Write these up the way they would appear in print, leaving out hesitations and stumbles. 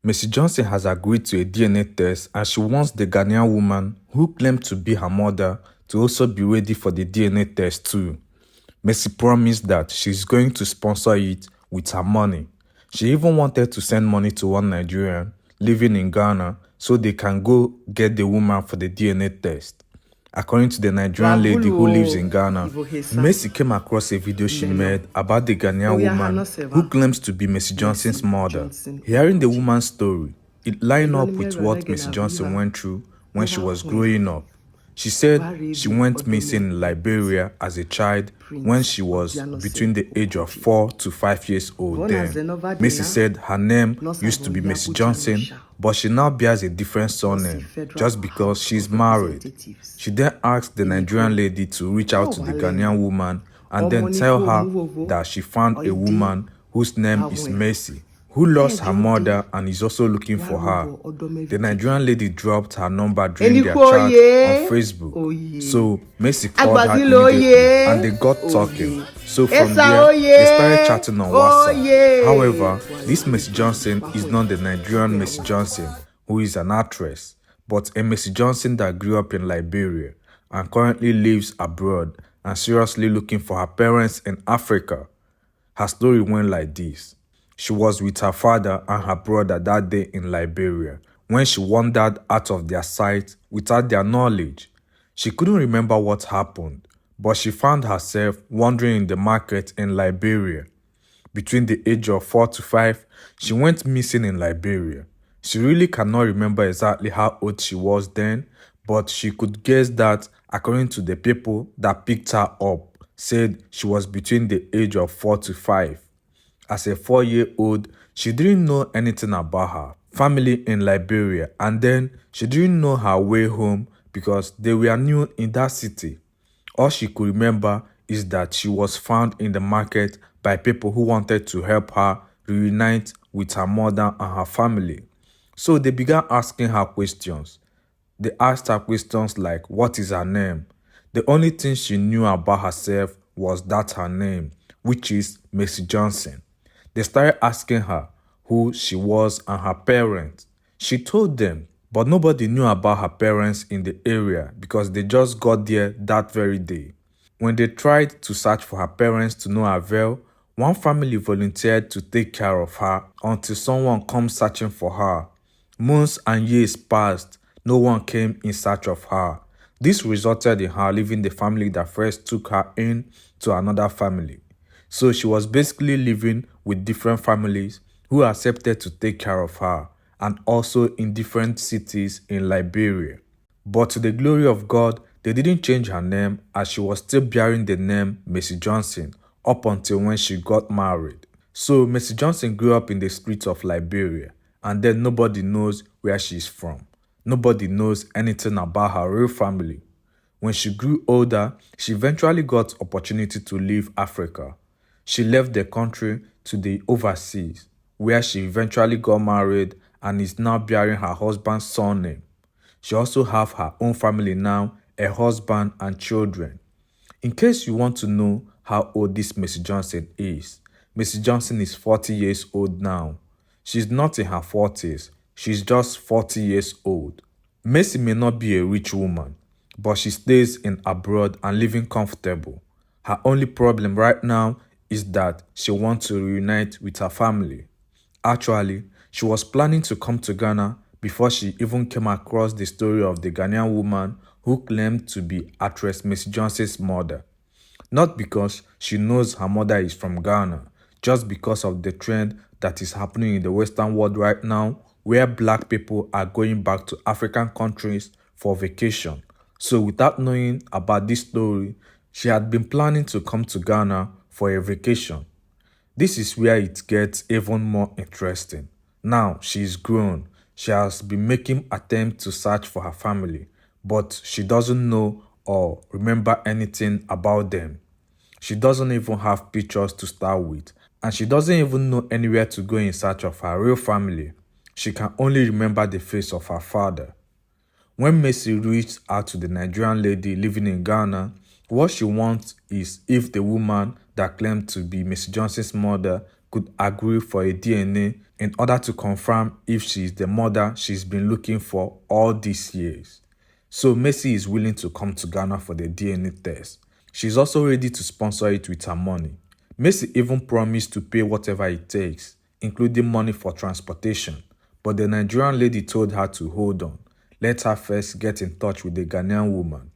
Mercy Johnson has agreed to a DNA test and she wants the Ghanaian woman who claimed to be her mother to also be ready for the DNA test too. Mercy promised that she's going to sponsor it with her money. She even wanted to send money to one Nigerian living in Ghana so they can go get the woman for the DNA test. According to the Nigerian lady who lives in Ghana, Mercy came across a video she made about the Ghanaian woman who claims to be Mercy Johnson's mother. Hearing the woman's story, it lined up with what Mercy Johnson went through when she was growing up. She said she went missing in Liberia as a child when she was between the age of 4 to 5 years old then. Mercy said her name used to be Mercy Johnson, but she now bears a different surname just because she's married. She then asked the Nigerian lady to reach out to the Ghanaian woman and then tell her that she found a woman whose name is Mercy, who lost her mother and is also looking for her. The Nigerian lady dropped her number during their chat on Facebook. So Mercy called her immediately and they got talking. So from there, they started chatting on WhatsApp. However, this Mercy Johnson is not the Nigerian Mercy Johnson, who is an actress, but a Mercy Johnson that grew up in Liberia and currently lives abroad and seriously looking for her parents in Africa. Her story went like this. She was with her father and her brother that day in Liberia when she wandered out of their sight without their knowledge. She couldn't remember what happened, but she found herself wandering in the market in Liberia. Between the age of 4 to 5, she went missing in Liberia. She really cannot remember exactly how old she was then, but she could guess that, according to the people that picked her up, said she was between the age of 4 to 5. As a 4-year-old, she didn't know anything about her family in Liberia, and then she didn't know her way home because they were new in that city. All she could remember is that she was found in the market by people who wanted to help her reunite with her mother and her family. So they began asking her questions. They asked her questions like, what is her name? The only thing she knew about herself was that her name, which is Mercy Johnson. They started asking her who she was and her parents. She told them, but nobody knew about her parents in the area because they just got there that very day. When they tried to search for her parents to no avail, one family volunteered to take care of her until someone comes searching for her. Months and years passed, no one came in search of her. This resulted in her leaving the family that first took her in to another family. So she was basically living with different families who accepted to take care of her, and also in different cities in Liberia. But to the glory of God, they didn't change her name as she was still bearing the name Mercy Johnson up until when she got married. So Mercy Johnson grew up in the streets of Liberia, and then nobody knows where she's from. Nobody knows anything about her real family. When she grew older, she eventually got opportunity to leave Africa. She left the country to the overseas, where she eventually got married and is now bearing her husband's surname. She also has her own family now, a husband and children. In case you want to know how old this Mercy Johnson is, Mercy Johnson is 40 years old now. She's not in her 40s, she's just 40 years old. Mercy may not be a rich woman, but she stays in abroad and living comfortable. Her only problem right now is that she wants to reunite with her family. Actually, she was planning to come to Ghana before she even came across the story of the Ghanaian woman who claimed to be actress Mercy Johnson's mother. Not because she knows her mother is from Ghana, just because of the trend that is happening in the Western world right now, where black people are going back to African countries for vacation. So without knowing about this story, she had been planning to come to Ghana for a vacation. This is where it gets even more interesting. Now she's grown. She has been making attempts to search for her family, but she doesn't know or remember anything about them. She doesn't even have pictures to start with, and she doesn't even know anywhere to go in search of her real family. She can only remember the face of her father. When Mercy reached out to the Nigerian lady living in Ghana, what she wants is if the woman that claimed to be Mercy Johnson's mother could agree for a DNA in order to confirm if she is the mother she's been looking for all these years. So Mercy is willing to come to Ghana for the DNA test. She's also ready to sponsor it with her money. Mercy even promised to pay whatever it takes, including money for transportation. But the Nigerian lady told her to hold on. Let her first get in touch with the Ghanaian woman.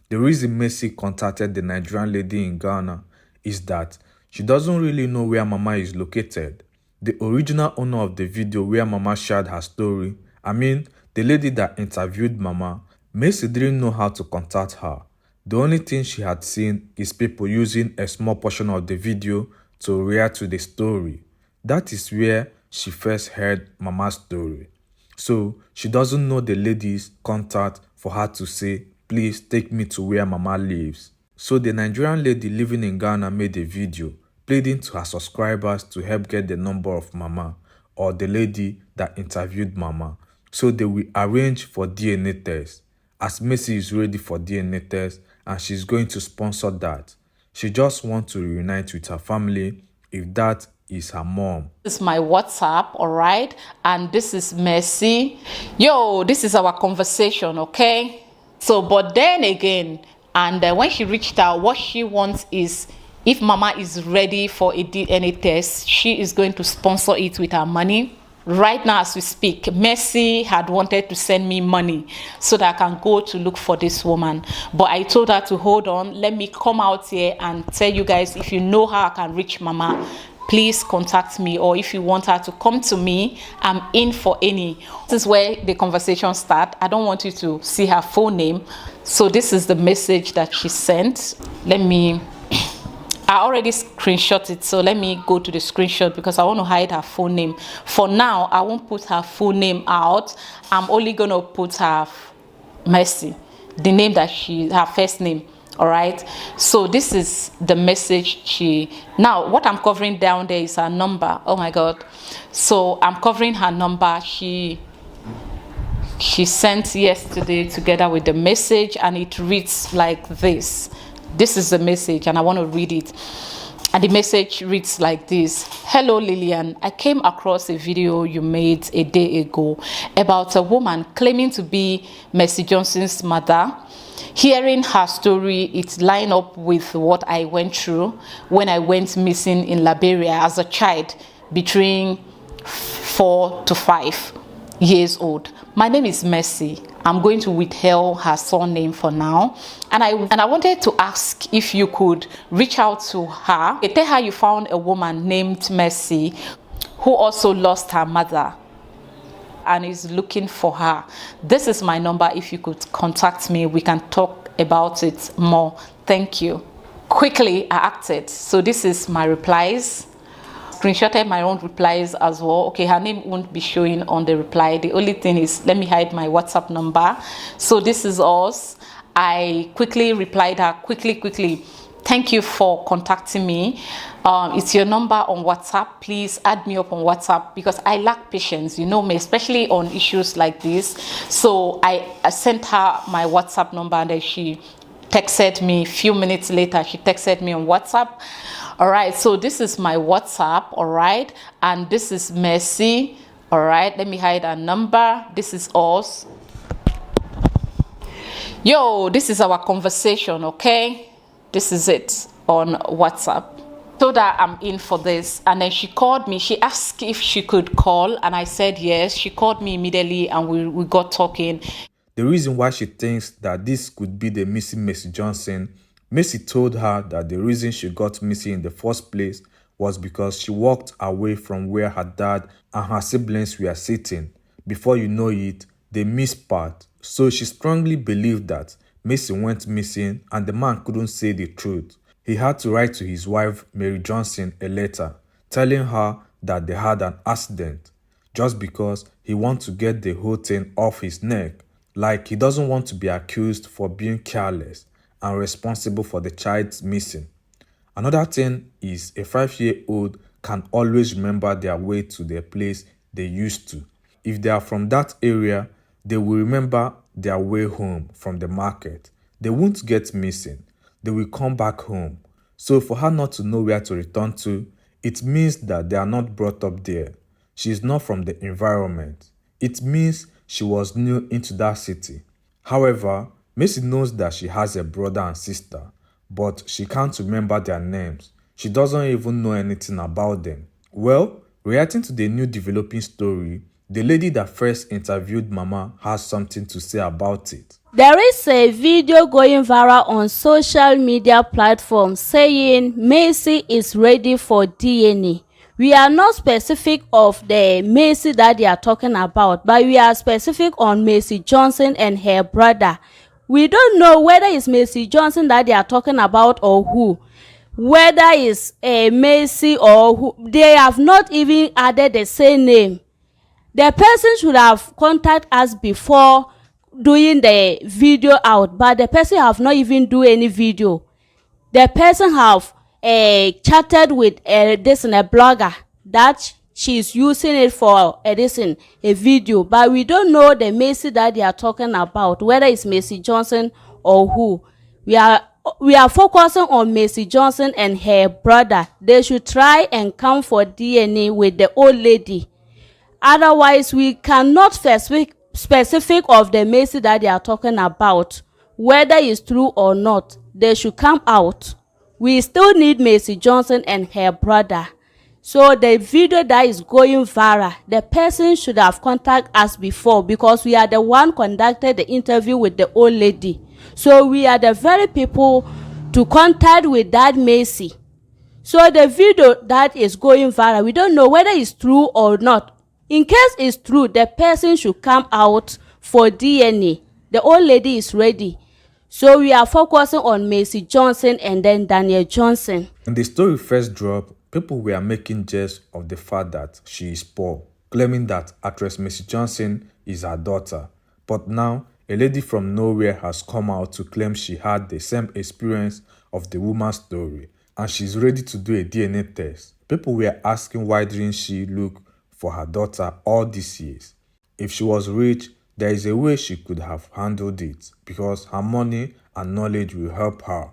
The reason Mercy contacted the Nigerian lady in Ghana is that she doesn't really know where Mama is located. The original owner of the video where Mama shared her story, the lady that interviewed Mama, Mercy didn't know how to contact her. The only thing she had seen is people using a small portion of the video to react to the story. That is where she first heard Mama's story. So she doesn't know the lady's contact for her to say, please take me to where Mama lives. So the Nigerian lady living in Ghana made a video pleading to her subscribers to help get the number of Mama or the lady that interviewed Mama so they will arrange for DNA test. As Mercy is ready for DNA test and she's going to sponsor that. She just wants to reunite with her family if that is her mom. This is my WhatsApp, all right? And this is Mercy. Yo, this is our conversation, okay? So, but then again, and when she reached out, what she wants is if Mama is ready for a DNA test, she is going to sponsor it with her money. Right now as we speak, Mercy had wanted to send me money so that I can go to look for this woman. But I told her to hold on. Let me come out here and tell you guys, if you know how I can reach Mama, please contact me. Or if you want her to come to me, I'm in for any. This is where the conversation starts. I don't want you to see her full name. So this is the message that she sent. I already screenshot it, so let me go to the screenshot because I want to hide her full name. For now, I won't put her full name out. I'm only going to put her Mercy, the name that her first name. All right. So this is the message now what I'm covering down there is her number. Oh my God. So I'm covering her number. She sent yesterday together with the message, and it reads like this. This is the message, and I want to read it. And the message reads like this. Hello, Lillian. I came across a video you made a day ago about a woman claiming to be Mercy Johnson's mother. Hearing her story, it lined up with what I went through when I went missing in Liberia as a child between 4 to 5 years old. My name is Mercy. I'm going to withhold her surname for now. And I wanted to ask if you could reach out to her. Tell her you found a woman named Mercy who also lost her mother and is looking for her. This is my number. If you could contact me, we can talk about it more. Thank you. Quickly, I acted. So this is my replies. Screenshotted my own replies as well. Okay, her name won't be showing on the reply. The only thing is, let me hide my WhatsApp number. So this is us. I quickly replied her, quickly. Thank you for contacting me. It's your number on WhatsApp. Please add me up on WhatsApp because I lack patience, you know me, especially on issues like this. So I sent her my WhatsApp number, and then she texted me a few minutes later. She texted me on WhatsApp. All right, so this is my WhatsApp, all right, and this is Mercy. All right, let me hide her number. This is us. Yo, this is our conversation, okay? This is it on WhatsApp. Told her I'm in for this, and then she called me. She asked if she could call, and I said yes. She called me immediately, and we got talking. The reason why she thinks that this could be the missing Mercy Johnson, Mercy told her that the reason she got missing in the first place was because she walked away from where her dad and her siblings were sitting. Before you know it, they missed part. So she strongly believed that Mercy went missing and the man couldn't say the truth. He had to write to his wife, Mary Johnson, a letter telling her that they had an accident just because he wants to get the whole thing off his neck. Like he doesn't want to be accused for being careless and responsible for the child's missing. Another thing is a 5-year-old can always remember their way to the place they used to. If they are from that area, they will remember their way home from the market. They won't get missing. They will come back home. So for her not to know where to return to, It means that they are not brought up there. She is not from the environment. It means she was new into that city. However, Macy knows that she has a brother and sister, but she can't remember their names. She doesn't even know anything about them. Well, reacting to the new developing story, the lady that first interviewed Mama has something to say about it. There is a video going viral on social media platforms saying Macy is ready for DNA. We are not specific of the Macy that they are talking about, but we are specific on Macy Johnson and her brother. We don't know whether it's Macy Johnson that they are talking about or who. Whether it's Macy or who, they have not even added the same name. The person should have contacted us before doing the video out, but the person have not even do any video. The person have chatted with this in a blogger that she's using it for this in a video, but we don't know the Macy that they are talking about, whether it's Macy Johnson or who. We are focusing on Macy Johnson and her brother. They should try and come for DNA with the old lady. Otherwise, we cannot specific of the Macy that they are talking about, whether it's true or not. They should come out. We still need Macy Johnson and her brother. So the video that is going viral, the person should have contacted us before, because we are the one conducted the interview with the old lady. So we are the very people to contact with that Macy. So the video that is going viral, we don't know whether it's true or not. In case it's true, the person should come out for DNA. The old lady is ready. So we are focusing on Macy Johnson and then Daniel Johnson. When the story first dropped, people were making jest of the fact that she is poor, claiming that actress Macy Johnson is her daughter. But now, a lady from nowhere has come out to claim she had the same experience of the woman's story, and she's ready to do a DNA test. People were asking why didn't she look for her daughter all these years. If she was rich, there is a way she could have handled it, because her money and knowledge will help her.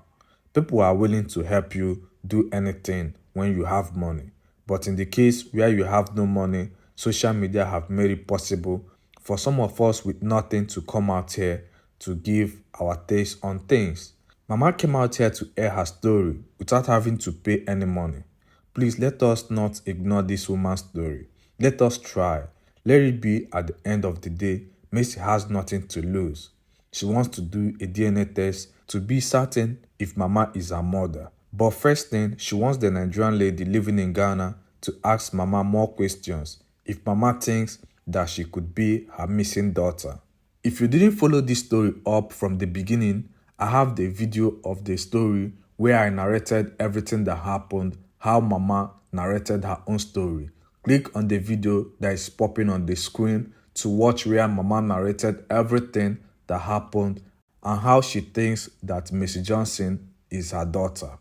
People are willing to help you do anything when you have money. But in the case where you have no money, social media have made it possible for some of us with nothing to come out here to give our taste on things. Mama came out here to air her story without having to pay any money. Please let us not ignore this woman's story. Let us try. Let it be at the end of the day, Macy has nothing to lose. She wants to do a DNA test to be certain if Mama is her mother. But first thing, she wants the Nigerian lady living in Ghana to ask Mama more questions if Mama thinks that she could be her missing daughter. If you didn't follow this story up from the beginning, I have the video of the story where I narrated everything that happened, how Mama narrated her own story. Click on the video that is popping on the screen to watch where Mama narrated everything that happened and how she thinks that Macy Johnson is her daughter.